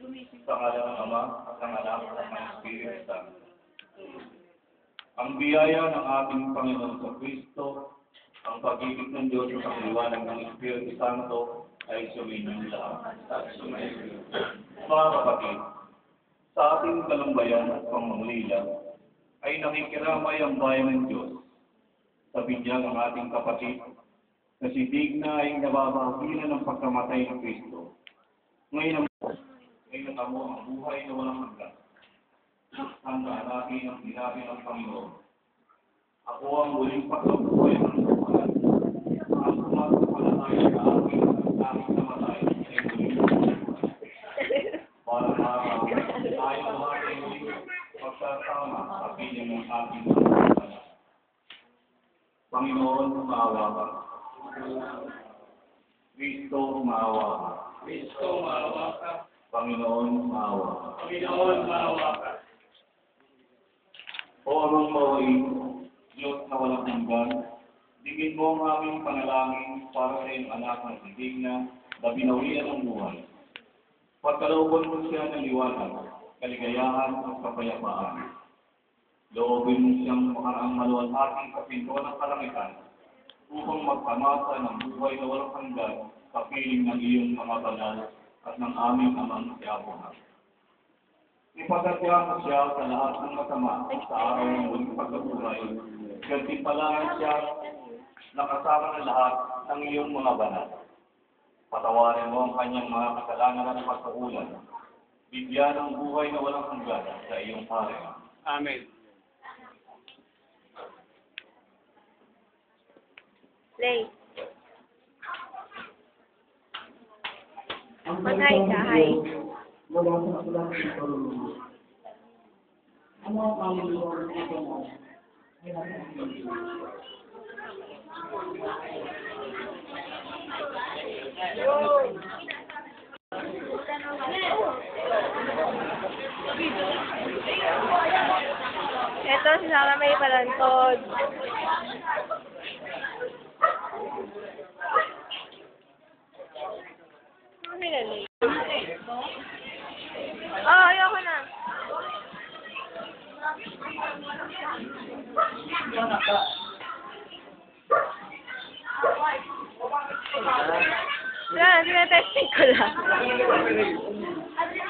Sa ngalan ng Ama at ng Anak at ng Espiritu Santo. Ang biyaya ng ating Panginoon sa Kristo, ang pag-ibig ng Diyos sa pagliwanag ng Espiritu Santo ay suminyong lahat. Mga kapatid, sa ating kalumbayan at pangmanglila ay nakikiramay ang bayan ng Diyos sa binyag ng ating kapatid na si Digna ay nababahagi ng pagkamatay ng Kristo. Ngayon mo ang buhay na walang hanggan. Hanggang natin ang sinabi ng Panginoon. Ako ang muling pagkabuhay ng buhay. Ang sumasapalatay sa akin at aking namatay ay muling buhay. Para tayo natin muling pagkasama sa piling ng ating namatay. Panginoon, maawa ka. Kristo, maawa ka. Kristo, maawa ka. Panginoon, maawa ka. Panginoon, maawa ka. O amang mawait, Diyos na walang hanggan, digin mo ang aming panalangin para sa iyong anak na si Digna na binawian ng buhay. Pagkalooban mo siya ng liwanag, kaligayahan at kapayapaan. Loobin mo siyang makaraang maluwalhati sa pinto ng kalangitan upang magpamasa ng buhay na walang hanggan sa piling ng iyong mga banal at ng aming amang si Abraham. Ipagkatya mo siya sa lahat ng masama sa araw ng muling pagkabuhay. Gantimpalahan siya na kasama ng lahat ng iyong mga banal. Patawarin mo ang kanyang mga kasalanan at pagkaulan. Bigyan ng buhay na walang hanggan sa iyong pare. Amen. Play. Mag-hi ka, hi. Wala sa lahat ng parulong. Ano ang kaluluwa ng ito mo? Ito si Sarah May Palantod. Ano nilali? Oh, ayoko na. Wala, tinetesting ko lang. Ano?